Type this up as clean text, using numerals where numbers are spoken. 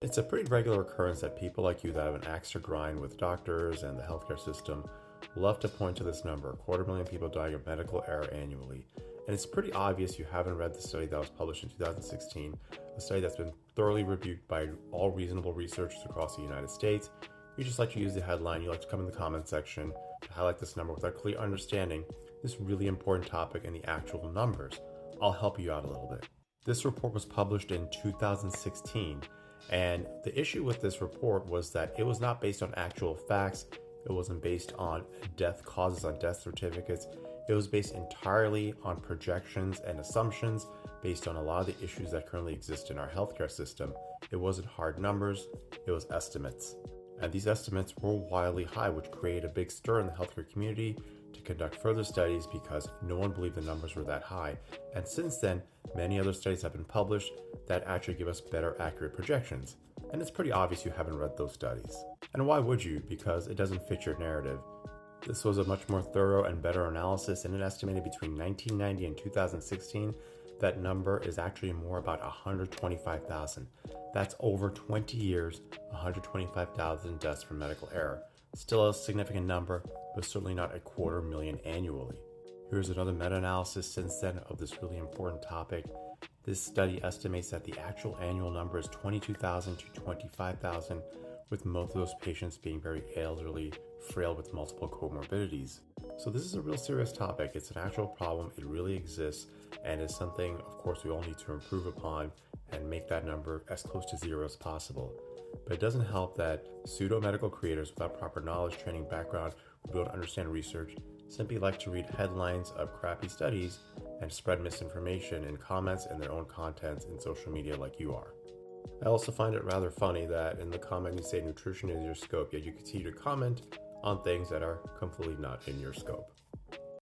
It's a pretty regular occurrence that people like you that have an axe to grind with doctors and the healthcare system love to point to this number: a quarter million people dying of medical error annually. And it's pretty obvious you haven't read the study that was published in 2016, a study that's been thoroughly reviewed by all reasonable researchers across the United States. You just like to use the headline, you like to come in the comment section to highlight this number without clear understanding this really important topic and the actual numbers. I'll help you out a little bit. This report was published in 2016, and the issue with this report was that it was not based on actual facts. It wasn't based on death causes on death certificates. It was based entirely on projections and assumptions based on a lot of the issues that currently exist in our healthcare system. It wasn't hard numbers, it was estimates. And these estimates were wildly high, which created a big stir in the healthcare community to conduct further studies because no one believed the numbers were that high. And since then, many other studies have been published that actually give us better accurate projections. And it's pretty obvious you haven't read those studies. And why would you? Because it doesn't fit your narrative. This was a much more thorough and better analysis, and it estimated between 1990 and 2016 that number is actually more about 125,000. That's over 20 years, 125,000 deaths from medical error. Still a significant number, but certainly not a quarter million annually. Here's another meta-analysis since then of this really important topic. This study estimates that the actual annual number is 22,000 to 25,000, with most of those patients being very elderly, frail with multiple comorbidities. So this is a real serious topic. It's an actual problem. It really exists, and it's something, of course, we all need to improve upon and make that number as close to zero as possible. But it doesn't help that pseudo-medical creators without proper knowledge, training, background, who don't understand research, simply like to read headlines of crappy studies and spread misinformation in comments and their own contents in social media like you are. I also find it rather funny that in the comment you say nutrition is your scope, yet you continue to comment on things that are completely not in your scope.